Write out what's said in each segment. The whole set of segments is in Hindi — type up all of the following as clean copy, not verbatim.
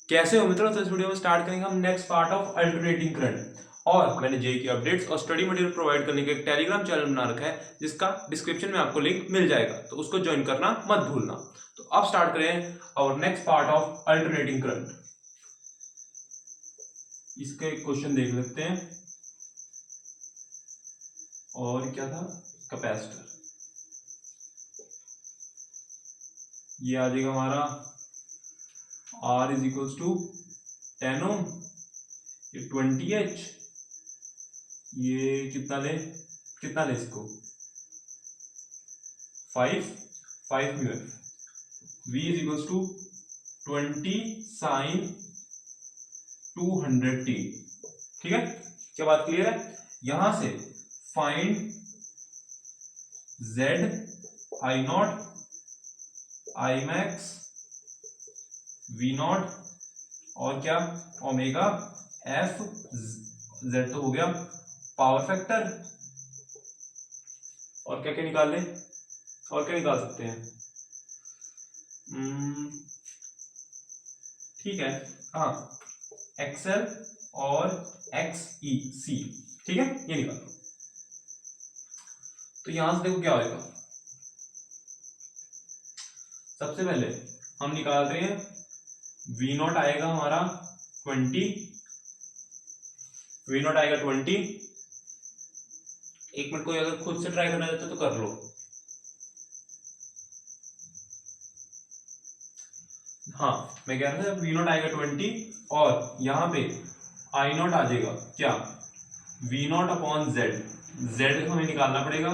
कैसे हो मित्रों। तो इस वीडियो में स्टार्ट करेंगे हम next part of alternating current. और मैंने जेईई की अपडेट्स और स्टडी मटेरियल प्रोवाइड करने का एक टेलीग्राम चैनल बना रखा है जिसका डिस्क्रिप्शन में आपको लिंक मिल जाएगा, तो उसको ज्वाइन करना मत भूलना। तो अब स्टार्ट करें और next part of alternating current. इसका एक क्वेश्चन देख लेते हैं। और क्या था, कैपेसिटर। ये आ जाएगा हमारा R is equals to 10 ohm, ये 20H, ये कितना ले इसको 5 mu F. V is equals to 20 sine 200t। ठीक है, क्या बात क्लियर है। यहां से find Z I not I max V not और क्या ओमेगा F Z तो हो गया पावर फैक्टर। और क्या क्या निकाल ले, और क्या निकाल सकते हैं। ठीक है, हाँ XL और XEC। ठीक है, ये निकाल लो। तो यहां से देखो क्या होगा। सबसे पहले हम निकाल रहे हैं V नॉट आएगा हमारा 20, V नॉट आएगा 20। एक मिनट, कोई अगर खुद से ट्राई करना चाहते हो तो कर लो। हाँ, मैं कह रहा था V नॉट आएगा 20 और यहाँ पे I नॉट आ जाएगा क्या V नॉट अपॉन Z हमें निकालना पड़ेगा।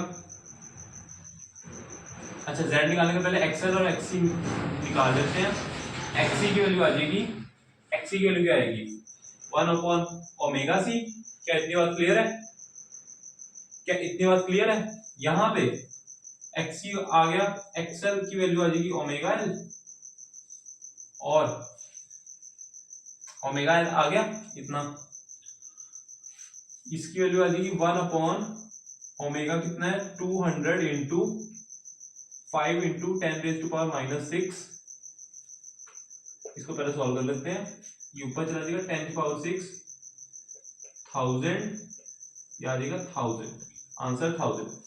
अच्छा, Z निकालने के पहले XL और XC निकाल देते हैं। XC की वैल्यू आ जाएगी, XC की वैल्यू क्या आएगी 1 अपॉन ओमेगा C। क्या इतनी बात क्लियर है, क्या इतनी बात क्लियर है। यहाँ पे XC आ गया, XL की वैल्यू आ जाएगी ओमेगा L और ओमेगा L आ गया इतना। इसकी वैल्यू आ जाएगी 1 अपॉन ओमेगा कितना है 200 इंटू 5 इंटू 10⁻⁻⁶। इसको पहले सॉल्व कर लेते हैं। ये ऊपर चला जाएगा 10⁻⁶ 1000, ये आ जाएगा 1000, आंसर 1000।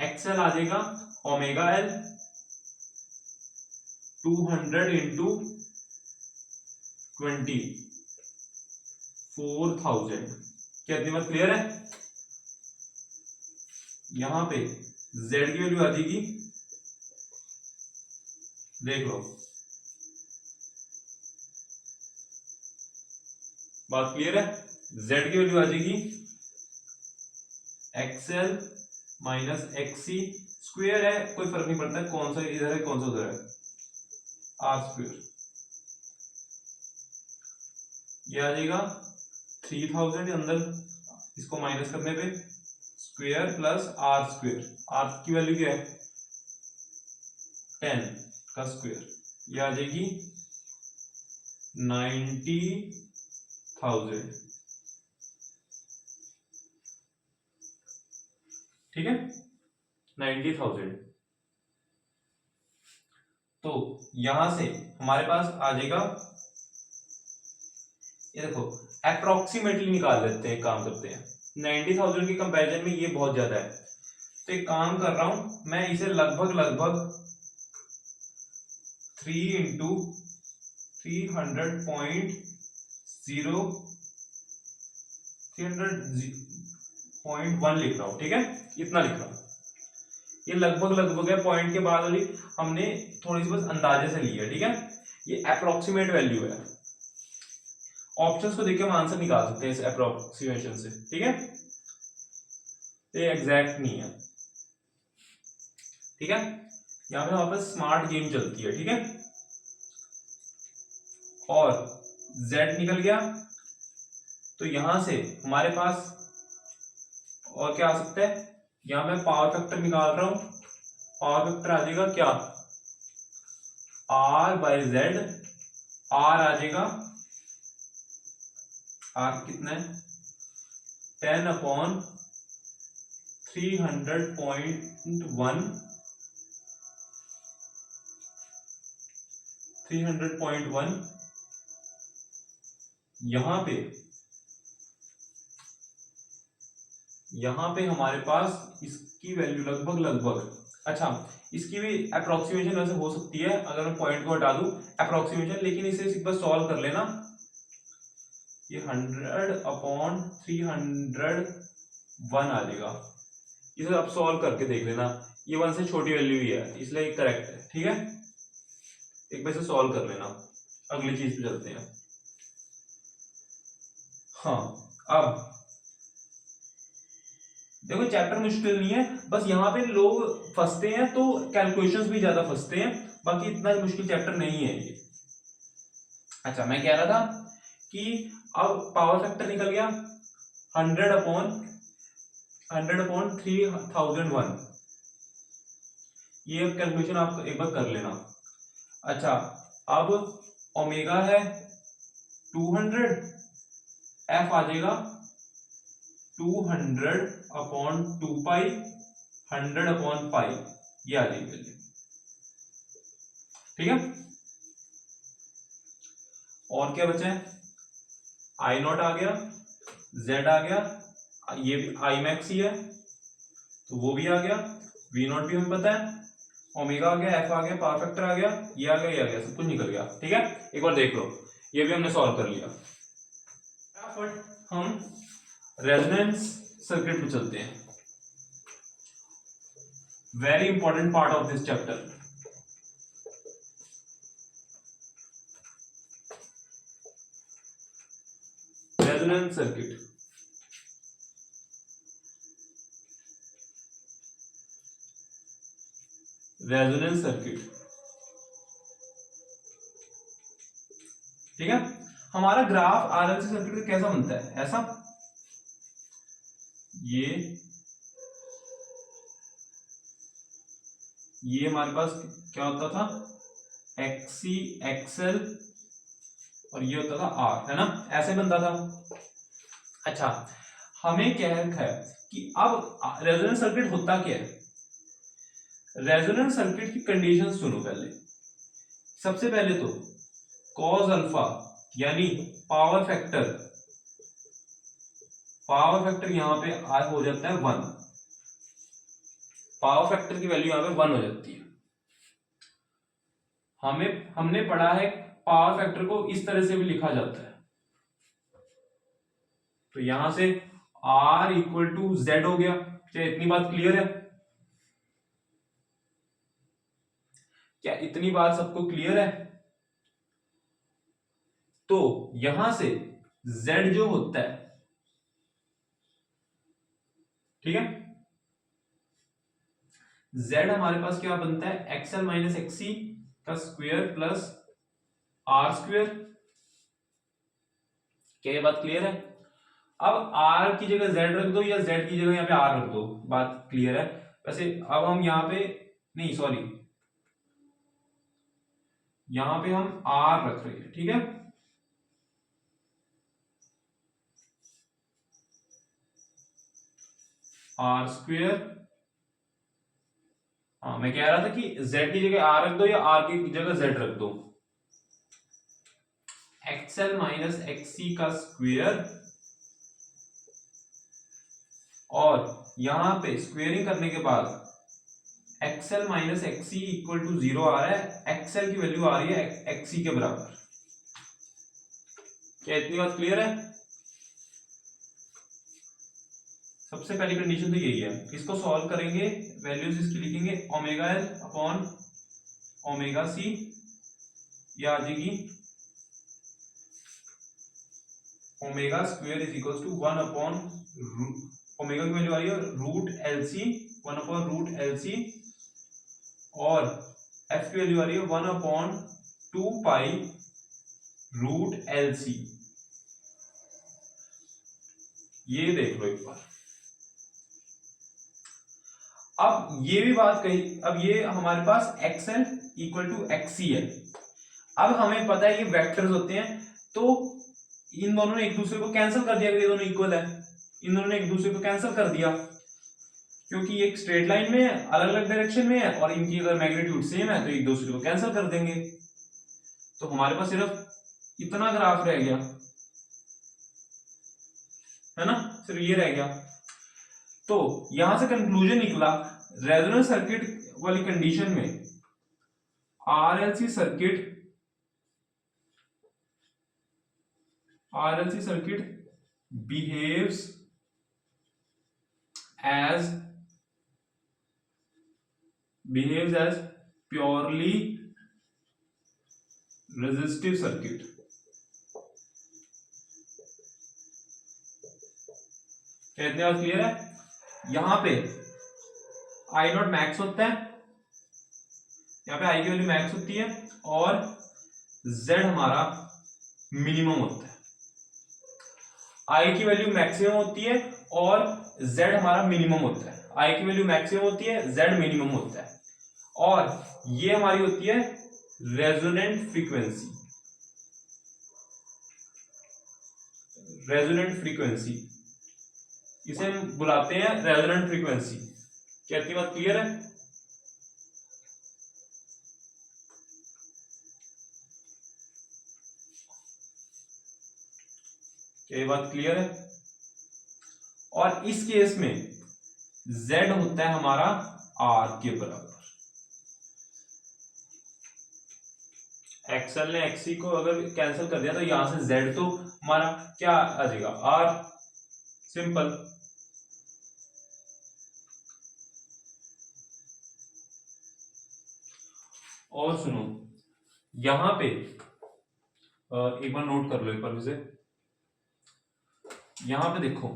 एक्सएल आ जाएगा ओमेगा एल 200 इंटू 20 4000। क्या इतनी बात क्लियर है। यहां पे Z की वैल्यू आ जाएगी, देख लो, बात क्लियर है। Z की वैल्यू आ जाएगी XL माइनस XC स्क्वायर है, कोई फर्क नहीं पड़ता कौन सा इधर है कौन सा उधर है, R स्क्वायर। ये आ जाएगा 3000 अंदर, इसको माइनस करने पे square plus R square. R की वैल्यू क्या है 10 का स्क्वायर, ये आ जाएगी 90,000। ठीक है, 90,000। तो यहां से हमारे पास आ जाएगा, ये देखो अप्रोक्सीमेटली निकाल लेते हैं, काम करते हैं। 90,000 के कंपैरिजन में ये बहुत ज्यादा है, तो एक काम कर रहा हूं मैं, इसे लगभग 3 इंटू 300.1 लिख रहा हूं। ठीक है, इतना लिख रहा हूं। ये लगभग है, पॉइंट के बाद वाली हमने थोड़ी सी बस अंदाजे से ली है। ठीक है, ये अप्रोक्सीमेट वैल्यू है। ऑप्शंस को देख के हम आंसर निकाल सकते हैं इस अप्रोक्सीमेशन से। ठीक है, ये एग्जैक्ट नहीं है। ठीक है, यहां पे वापस स्मार्ट गेम चलती है। ठीक है, और Z निकल गया, तो यहां से हमारे पास और क्या आ सकता है। यहां मैं पावर फैक्टर निकाल रहा हूं, पावर फैक्टर आ जाएगा क्या R/Z। R आ जाएगा, R कितना है 10 अपॉन 300.1 300.1 यहां पे हमारे पास इसकी वैल्यू लगभग अच्छा, इसकी भी अप्रोक्सीमेशन वैसे हो सकती है अगर मैं पॉइंट को हटा दूं अप्रोक्सीमेशन, लेकिन इसे एक बार सॉल्व कर लेना। ये 100/301 आ जाएगा। इसे आप सॉल्व करके देख लेना, ये 1 से छोटी वैल्यू ही है इसलिए करेक्ट है। ठीक है, एक बार इसे सॉल्व कर लेना, अगली चीज पे चलते हैं। हाँ, अब देखो चैप्टर मुश्किल नहीं है, बस यहाँ पे लोग फंसते हैं तो कैलकुलेशंस भी ज्यादा फंसते हैं, बाकी इतना मुश्किल चैप्टर नहीं है ये। अच्छा, मैं कह रहा था कि अब पावर फैक्टर निकल गया 100/3001। ये कैलकुलेशन आप एक बार कर लेना। अच्छा, अब ओमेगा है 200, एफ आ जाएगा 200/2 100/पाई, ये आ जाएगी वैल्यू। ठीक है, और क्या बचा है? आई नॉट आ गया, जेड आ गया, ये भी आई मैक्स ही है तो वो भी आ गया, वी नॉट भी हमें पता है, ओमेगा आ गया, एफ आ गया, पावर फैक्टर आ गया, ये आ गया, ये आ गया, सब कुछ निकल गया। ठीक है, एक बार देख लो, ये भी हमने सॉल्व कर लिया। हम रेजोनेंस सर्किट में चलते हैं, very important part of this chapter. Resonance circuit, resonance circuit. ठीक है, हमारा ग्राफ आरएलसी सर्किट का कैसा बनता है? ऐसा, ये हमारे पास क्या होता था? एक्सी एक्सएल और ये होता था आर, है ना, ऐसे बनता था। अच्छा, हमें क्या है कि अब रेजोनेंस सर्किट होता क्या है? रेजोनेंस सर्किट की कंडीशन सुनो पहले। सबसे पहले तो कॉस अल्फा यानी पावर फैक्टर यहां पे आर हो जाता है 1, पावर फैक्टर की वैल्यू यहां पे 1 हो जाती है। हमने पढ़ा है पावर फैक्टर को इस तरह से भी लिखा जाता है, तो यहां से R = Z हो गया। क्या इतनी बात क्लियर है? क्या इतनी बात सबको क्लियर है? तो यहां से Z जो होता है, ठीक है, Z हमारे पास क्या बनता है? XL - XC का स्क्वायर प्लस R²। क्या ये बात क्लियर है? अब R की जगह Z रख दो या Z की जगह यहाँ पे R रख दो, बात क्लियर है। वैसे अब हम यहाँ पे नहीं, सॉरी, यहां पे हम R रख रहे हैं। ठीक है, R²। हाँ, मैं कह रहा था कि Z की जगह R रख दो या R की जगह Z रख दो। XL - XC का स्क्वायर, और यहां पे स्क्वेयरिंग करने के बाद XL - XC = 0 आ रहा है, XL की वैल्यू आ रही है XC के बराबर। क्या इतनी बात क्लियर है? सबसे पहली कंडीशन तो यही है। इसको सॉल्व करेंगे, वैल्यूज इसकी लिखेंगे ω/ωc, ये आ जाएगी ω² = 1 ओमेगा की वैल्यू आ रही है √LC, 1/√LC, और F की वैल्यू आ रही है 1/2π√LC। ये देख लो एक बार। अब ये भी बात कही, अब ये हमारे पास XL = XC है। अब हमें पता है ये वेक्टर्स होते हैं, तो इन दोनों ने एक दूसरे को कैंसिल कर दिया, ये दोनों इक्वल है, इन दोनों ने एक दूसरे को कैंसिल कर दिया, क्योंकि एक स्ट्रेट लाइन में है, अलग अलग डायरेक्शन में है, और इनकी अगर मैग्नीट्यूड सेम है तो एक दूसरे को कैंसिल कर देंगे। तो हमारे पास सिर्फ इतना ग्राफ रह गया, है ना, सिर्फ ये रह गया। तो यहां से कंक्लूजन निकला, रेजोनेंस सर्किट वाली कंडीशन में RLC circuit behaves as purely resistive circuit. कहते हैं क्लियर है। यहां पे आई नॉट मैक्स होता है, यहां पे आई की वैल्यू मैक्स होती है और जेड हमारा मिनिमम होता है। आई की वैल्यू मैक्सिमम होती है और जेड हमारा मिनिमम होता है। आई की वैल्यू मैक्सिमम होती है, जेड मिनिमम होता है, और ये हमारी होती है रेजोनेंट फ्रीक्वेंसी। रेजोनेंट फ्रीक्वेंसी इसे हम बुलाते हैं रेजोनेंट फ्रीक्वेंसी। क्या इतनी बात क्लियर है? क्या ये बात क्लियर है? और इस केस में Z होता है हमारा R के बराबर। XL ने XC को अगर कैंसिल कर दिया तो यहां से Z तो हमारा क्या आ जाएगा, R, सिंपल। और सुनो, यहां पे एक बार नोट कर लो एक बार से, यहां पे देखो,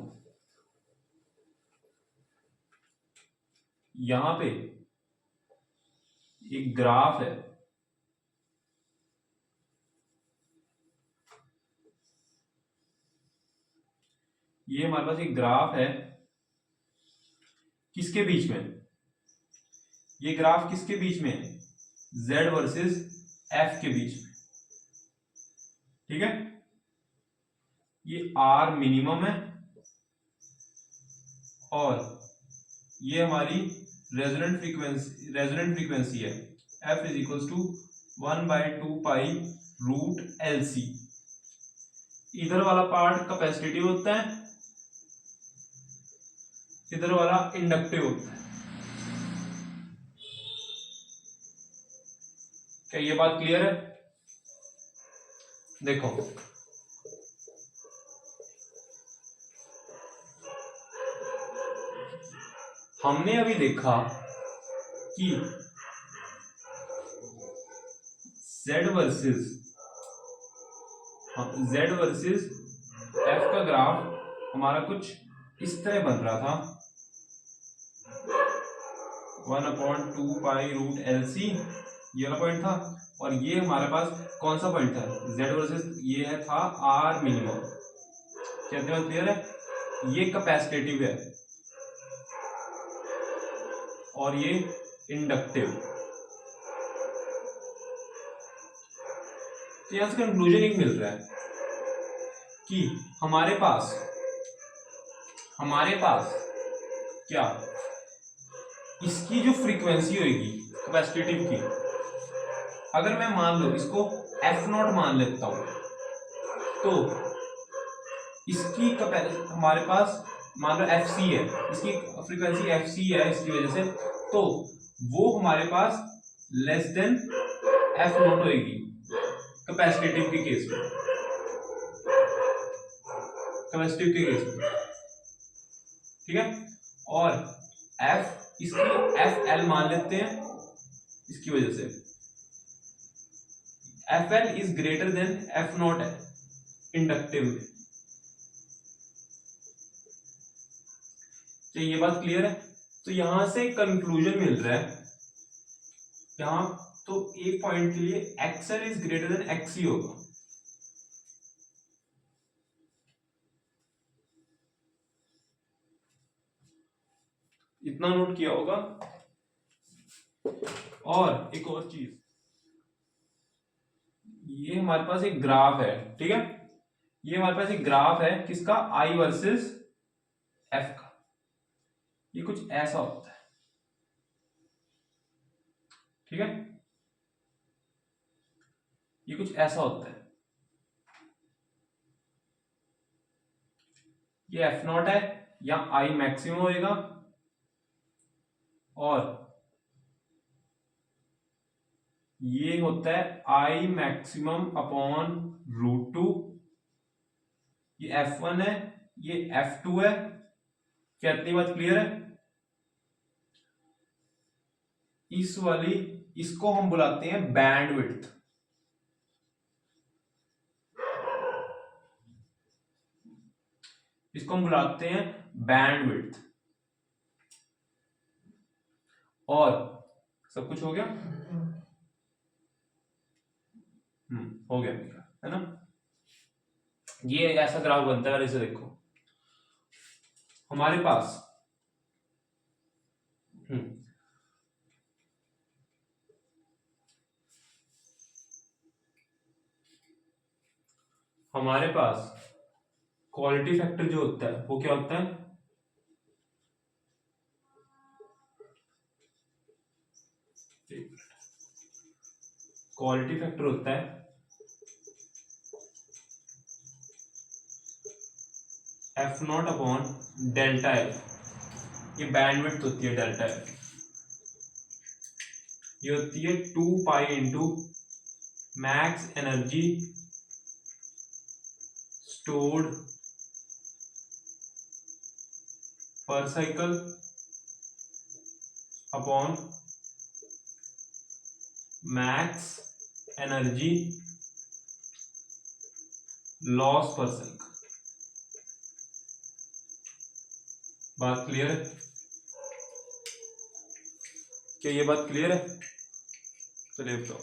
यहां पे एक ग्राफ है, ये हमारे पास एक ग्राफ है, किसके बीच में? ये ग्राफ किसके बीच में है? Z वर्सेस F के बीच में, ठीक है। ये R मिनिमम है और ये हमारी रेजोनेंट फ्रीक्वेंसी है। F is equal to 1/2 pi root LC। इधर वाला पार्ट कैपेसिटिव होता है, इधर वाला इंडक्टिव होता है। क्या ये बात क्लियर है? देखो, हमने अभी देखा कि Z वर्सेस F का ग्राफ हमारा कुछ इस तरह बन रहा था, 1/2 पाई रूट LC, ये वाला पॉइंट था, और ये हमारे पास कौन सा पॉइंट था? Z वर्सेस ये है था R मिनिमम। कहते हैं क्लियर है? ये कैपेसिटिव है और ये इंडक्टिव। तो यहां से कंक्लूजन एक मिल रहा है कि हमारे पास क्या, इसकी जो फ्रीक्वेंसी होगी कैपेसिटिव की, अगर मैं मान लो इसको F0 मान लेता हूं, तो इसकी हमारे पास मान लो FC है, इसकी फ्रीक्वेंसी FC है, इसकी वजह से तो वो हमारे पास लेस देन F0 होगी कैपेसिटिव के केस में, ठीक है। और इसकी FL मान लेते हैं, इसकी वजह से FL is greater then F0 है इंडक्टिव में। तो ये बात क्लियर है? तो यहां से कंक्लूजन मिल रहा है, यहां तो एक पॉइंट के लिए XL is greater then XC होगा। इतना नोट किया होगा। और एक और चीज, ये हमारे पास एक ग्राफ है, ठीक है, ये हमारे पास एक ग्राफ है किसका? I वर्सेस F का। ये कुछ ऐसा होता है, ठीक है, ये कुछ ऐसा होता है। ये एफ नॉट है या आई मैक्सिमम होएगा और ये होता है आई मैक्सिमम अपॉन √2। ये F1 है, ये F2 है। क्या इतनी बात क्लियर है? इसको हम बुलाते हैं बैंडविड्थ। इसको हम बुलाते हैं बैंडविड्थ। और सब कुछ हो गया? हो गया है ना। ये ऐसा ग्राफ बनता है, इसे देखो हमारे पास हमारे पास क्वालिटी फैक्टर जो होता है वो क्या होता है? क्वालिटी फैक्टर होता है F naught upon delta F. ये बैंडविड्थ होती है डेल्टा एफ। ये होती है 2 pi into max energy stored per cycle upon max energy loss per cycle. बात क्लियर है? क्या ये बात क्लियर है? चलिए बताओ।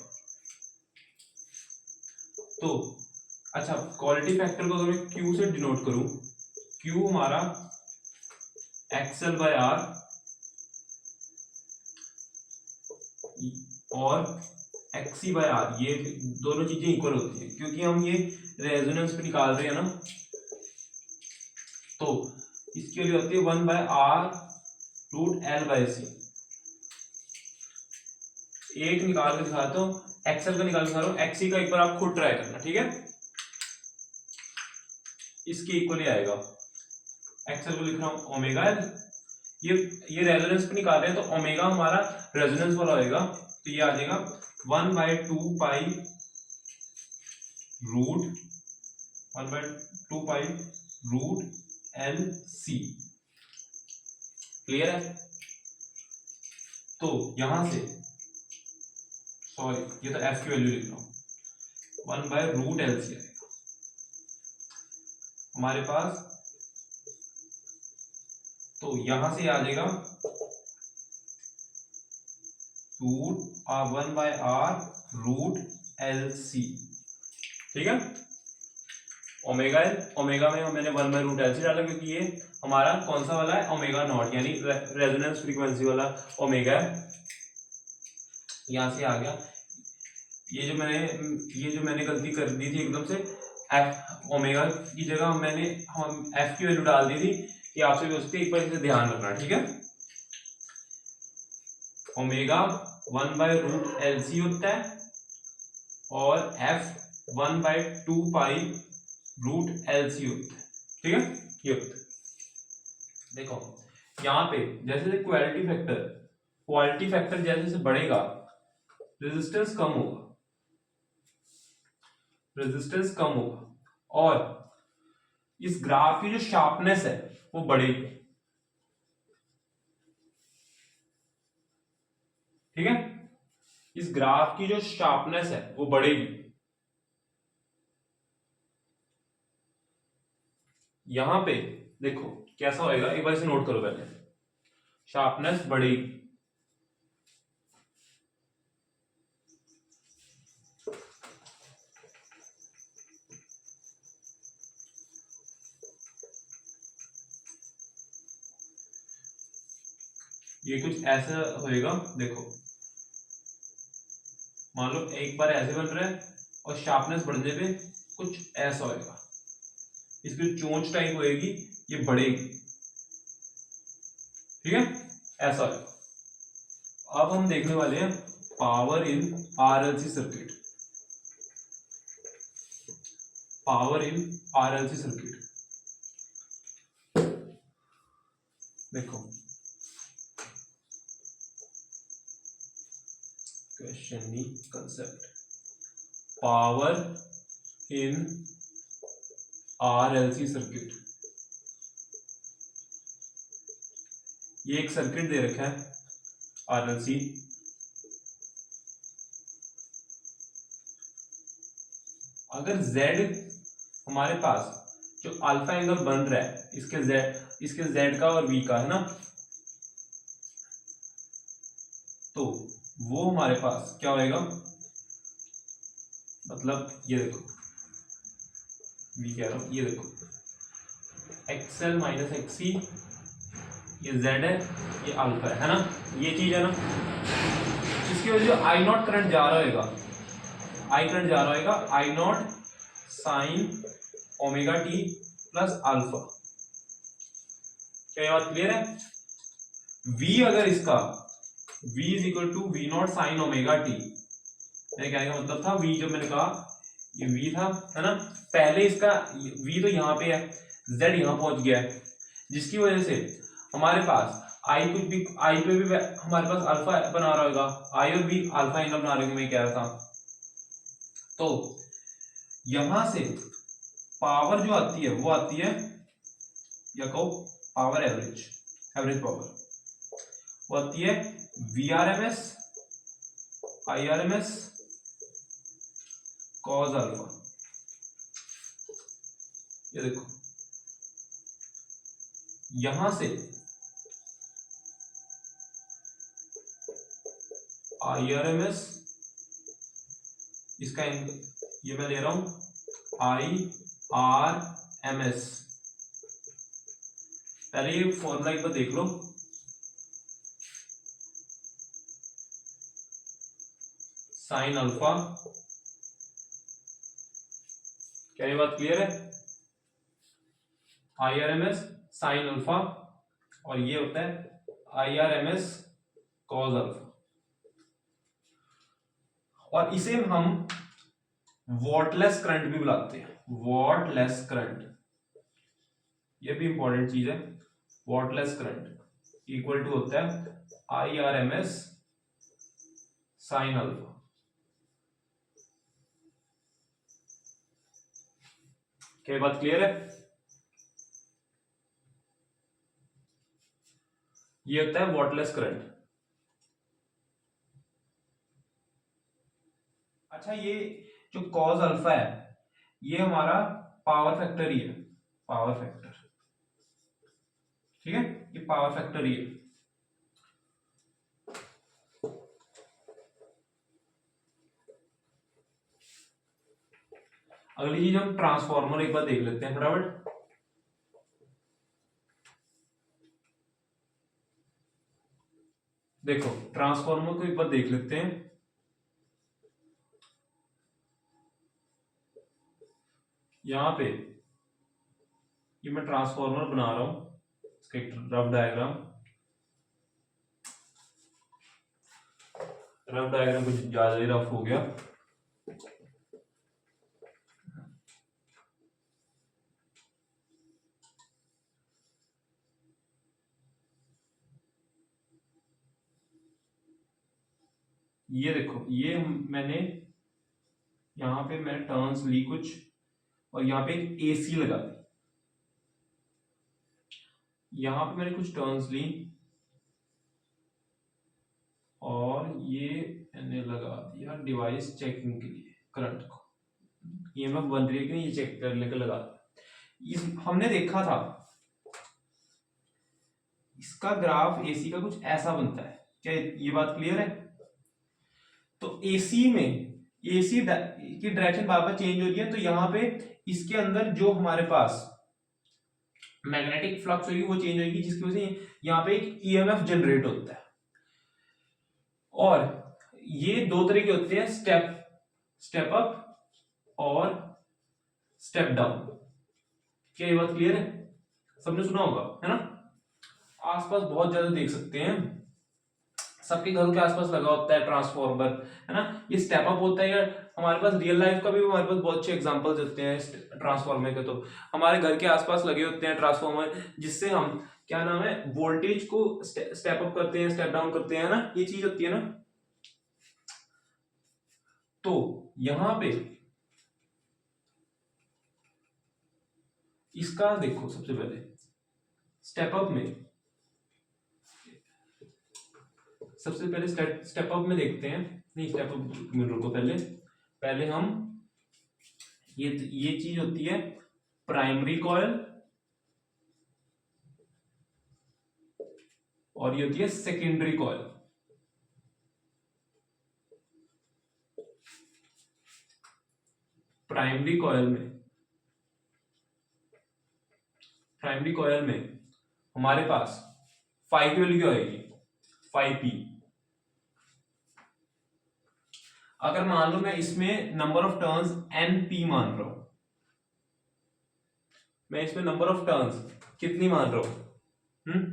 तो अच्छा, क्वालिटी फैक्टर को अगर मैं Q से डिनोट करूं, Q हमारा XL/R और XC/R, ये दोनों चीजें इक्वल होती है क्योंकि हम ये रेजोनेंस पे निकाल रहे हैं ना। तो इसकी वैल्यू होती है 1/R√L/C। एक निकाल के दिखाता हूं, एक्सएल का निकाल के दिखा रहा हूं, एक्सी का एक बार आप खुद ट्राई करना, ठीक है? इसके इक्वल ही आएगा। एक्सएल को लिख रहा हूं ओमेगा एल। ये रेजोनेंस पे निकाल रहे हैं तो ओमेगा हमारा रेजोनेंस वाला होएगा, तो ये आ जाएगा 1/2 पाई रूट LC। क्लियर है? तो यहां से सॉरी, ये तो एफ की वैल्यू लिख रहा हूं, 1/√LC आएगा हमारे पास। तो यहां से आ जाएगा 1/R√LC। ठीक है? ओमेगा एल, ओमेगा में मैंने 1/√LC डाला क्योंकि ये हमारा कौन सा वाला है? ओमेगा नॉट, यानी रेजोनेंस फ्रीक्वेंसी वाला ओमेगा है। यहां से आ गया। ये जो मैंने गलती कर दी थी एकदम से, एफ ओमेगा की जगह मैंने हम एफ की वैल्यू डाल दी थी, कि आपसे दोस्ती एक बार इसे ध्यान रखना, ठीक है? ओमेगा 1/√LC होता है और एफ 1/2 पाई √LC होता है, ठीक है? ये होता है। देखो यहां पे जैसे क्वालिटी फैक्टर जैसे जैसे बढ़ेगा रेजिस्टेंस कम होगा और इस ग्राफ की जो शार्पनेस है वो बढ़ेगी, ठीक है? इस ग्राफ की जो शार्पनेस है वो बढ़ेगी। यहां पे देखो कैसा होएगा, एक बार इसे नोट करो पहले। शार्पनेस बढ़ेगी, ये कुछ ऐसा होएगा। देखो मान लो एक बार ऐसे बन रहा है और शार्पनेस बढ़ने पे कुछ ऐसा होएगा, इसकी चोंच टाइप होएगी, ये बढ़ेगी, ठीक है? ऐसा होएगा। अब हम देखने वाले हैं power in RLC circuit. Power in RLC circuit देखो क्वेश्चन नी concept power in RLC circuit. ये एक सर्किट दे रखा है RLC, अगर Z हमारे पास जो अल्फा एंगल बन रहा है इसके Z का और V का है ना, तो वो हमारे पास क्या होएगा, मतलब ये देखो V कह रहा हूं, ये देखो XL माइनस XC, ये Z है, ये अल्फा है ना, ये चीज है ना। इसकी वजह से I नॉट करंट जा रहा होगा, I करंट जा रहा होगा, I not sine omega t plus alpha. क्या ये बात क्लियर है? V अगर इसका V is equal to V not sine omega t, मेरे कहने का मतलब था V, जब मैंने कहा ये V था है ना, पहले इसका V तो यहाँ पे है, Z यहाँ पहुंच गया है, जिसकी वजह से हमारे पास I कुछ भी I पे भी हमारे पास अल्फा बना रहा होगा, I और V अल्फा एंगल बना रहे होंगे, मैं कह रहा था। तो यहां से पावर जो आती है वो आती है, या कहो पावर एवरेज पावर, वो आती है VRMS IRMS कॉस अल्फा। ये देखो यहां से IRMS, इसका ये मैं ले रहा हूं IRMS। पहले ये फॉर्मूला एक बार देख लो, साइन अल्फा। क्या ये बात क्लियर है? IRMS साइन अल्फा और ये होता है IRMS कॉस अल्फा, और इसे हम वॉटलेस करंट भी बुलाते हैं, वॉटलेस करंट, ये भी इंपॉर्टेंट चीज है। वॉटलेस करंट इक्वल टू होता है IRMS साइन अल्फा। क्या बात क्लियर है? ये होता है वॉटलेस करंट। अच्छा, ये जो कॉस अल्फा है ये हमारा पावर फैक्टर ही है, पावर फैक्टर, ठीक है, ये पावर फैक्टर ही है। अगली चीज हम ट्रांसफॉर्मर एक बार देख लेते हैं फटाफट। देखो ट्रांसफॉर्मर को एक बार देख लेते हैं। यहां पे ये मैं ट्रांसफॉर्मर बना रहा हूं, इसका एक रफ डायग्राम कुछ ज्यादा ही रफ हो गया। ये देखो, ये मैंने यहाँ पे मैंने टर्न्स ली कुछ, और यहाँ पे एक AC लगा दी, यहाँ पे मैंने कुछ टर्न्स ली और ये मैंने लगा दिया डिवाइस चेकिंग के लिए, करंट को EMF बन रही है कि नहीं ये चेक करने के लगा दिया। हमने देखा था इसका ग्राफ AC का कुछ ऐसा बनता है, क्या ये बात क्लियर है? तो AC में AC की डायरेक्शन बार बार चेंज हो रही है, तो यहाँ पे इसके अंदर जो हमारे पास मैग्नेटिक फ्लक्स होगी वो चेंज होगी, जिसकी वजह से यहाँ पे एक EMF जनरेट होता है। और ये दो तरह के होते हैं, स्टेप अप और स्टेप डाउन। क्या ये बात क्लियर है? सबने सुना होगा है ना, आसपास बहुत ज्यादा देख सकते हैं, सबके घरों के आसपास लगा होता है ट्रांसफॉर्मर, है ना। ये स्टेप अप होता है, या हमारे पास रियल लाइफ का भी हमारे पास बहुत अच्छे एग्जांपल्स होते हैं ट्रांसफॉर्मर के। तो हमारे घर के आसपास लगे होते हैं ट्रांसफॉर्मर, जिससे हम क्या नाम है, वोल्टेज को स्टेप अप करते हैं, स्टेप डाउन करते हैं ना, ये चीज होती है ना। तो यहां पे इसका देखो, सबसे पहले स्टेप अप में, सबसे पहले स्टेप अप में देखते हैं, नहीं स्टेप अप में रुको, पहले हम ये चीज होती है प्राइमरी कॉइल और ये होती है सेकेंडरी कॉइल। प्राइमरी कॉइल में हमारे पास फाई की वैल्यू क्या होगी, फाई पी। अगर मान लो मैं इसमें number of turns N P मान रहा हूं, मैं इसमें नंबर ऑफ टर्न्स कितनी मान रहा हूं,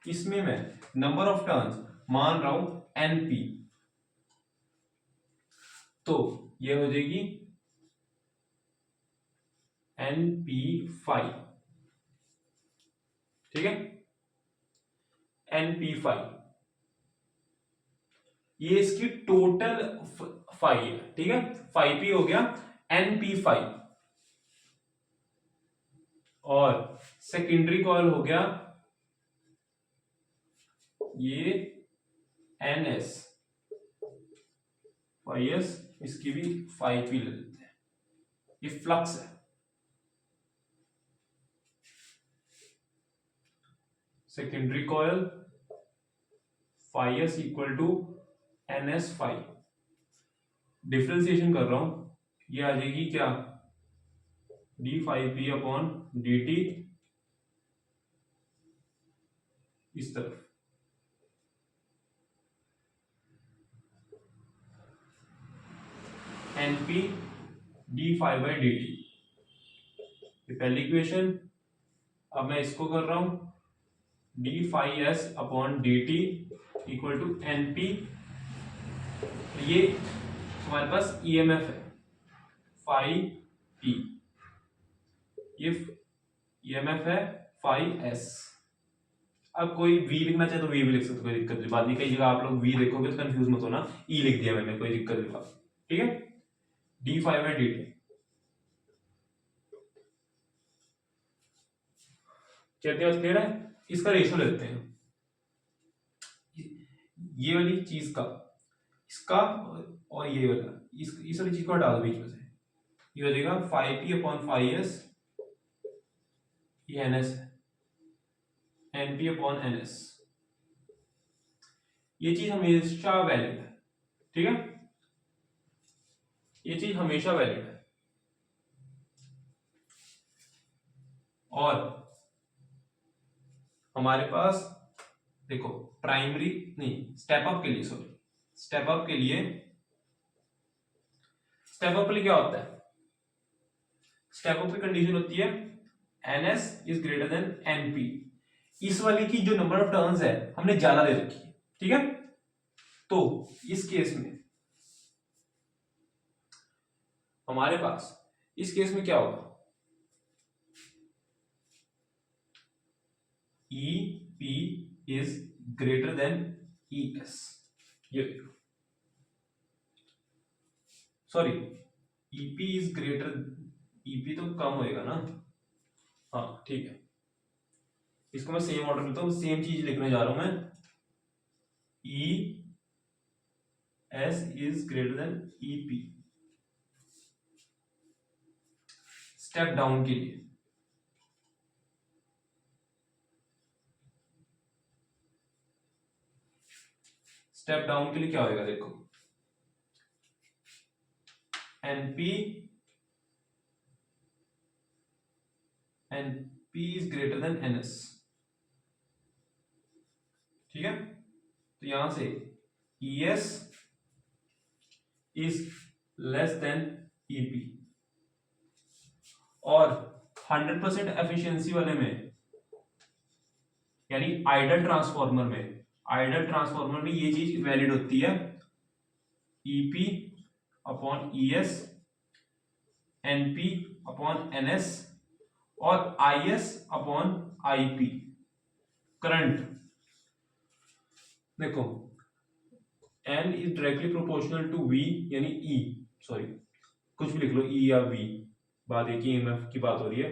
इसमें मैं नंबर ऑफ टर्न्स मान रहा हूं एन पी, तो ये हो जाएगी एन पी फाइव, ठीक है, एन पी फाइव, ये इसकी टोटल फाइव है, ठीक है, फाइव पी हो गया एन पी फाइव, और सेकेंडरी कॉइल हो गया ये एन एस फाइव एस, इसकी भी फाइव पी ले लेते हैं, ये फ्लक्स है। Secondary coil five S equal to N S five, differentiation कर रहा हूं, ये आ जाएगी क्या, D five P upon D T, इस तरफ N P D five by D T, ये पहली इक्वेशन। अब मैं इसको कर रहा हूं D five S upon D T equal to N P, ये हमारे पास ईएमएफ है फाइव पी, ये ईएमएफ है फाइव एस। अब कोई वी लिखना चाहे तो वी भी लिख सकते, कोई दिक्कत नहीं, बात नहीं, कई जगह आप लोग वी लिखोगे तो कंफ्यूज मत होना, ई लिख दिया मैंने, कोई दिक्कत नहीं बात, ठीक है, डी फाइव है डी टी। कहते हैं क्लियर है, इसका रेशियो लेते हैं, ये वाली चीज का, इसका और ये वाला, इस वाली चीज को हटा दो बीच में से, ये हो जाएगा five P upon five S, ये एन एस है, N P upon N S, ये चीज हमेशा वैलिड है, ठीक है, ये चीज हमेशा वैलिड है। और हमारे पास देखो प्राइमरी नहीं, स्टेप अप के लिए, सॉरी, स्टेप अप के लिए क्या होता है, स्टेप अप की कंडीशन होती है N S is greater than N P, इस वाली की जो नंबर ऑफ टर्न्स है हमने ज्यादा दे रखी है, ठीक है, तो इस केस में हमारे पास, इस केस में क्या होगा, E P is greater than E S, ये sorry, EP is greater, EP तो कम होएगा ना, हाँ ठीक है, इसको मैं सेम ऑर्डर लेता हूं, सेम चीज लिखने जा रहा हूं मैं, E S is greater than EP, step down के लिए, स्टेप डाउन के लिए क्या होएगा, देखो NP is greater than NS, ठीक है, तो यहां से ES is less than EP, और 100% एफिशिएंसी वाले में, यानी आइडल ट्रांसफार्मर में ये चीज वैलिड होती है, EP upon ES, NP upon NS, और आईएस अपॉन आईपी, करंट, देखो N is directly proportional to V, यानी ई, सॉरी कुछ भी लिख लो, ई या वी, बात एक ही ईएमएफ की बात हो रही है,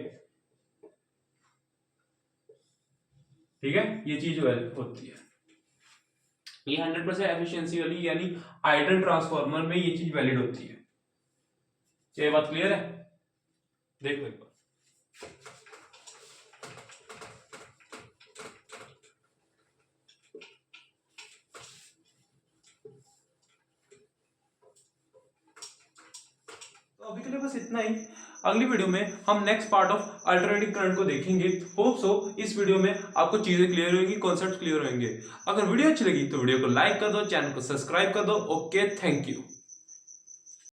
ठीक है। ये चीज होती है, ये 100% एफिशिएंसी वाली यानी आइडल ट्रांसफार्मर में ये चीज वैलिड होती है। ये बात क्लियर है? देखो एक बार, तो अभी के लिए बस इतना ही। अगली वीडियो में हम next part of alternative current को देखेंगे। होप सो इस वीडियो में आपको चीजें क्लियर होंगी, कॉन्सेप्ट क्लियर होंगे। अगर वीडियो अच्छी लगी तो वीडियो को लाइक कर दो, चैनल को सब्सक्राइब कर दो। Okay, thank you.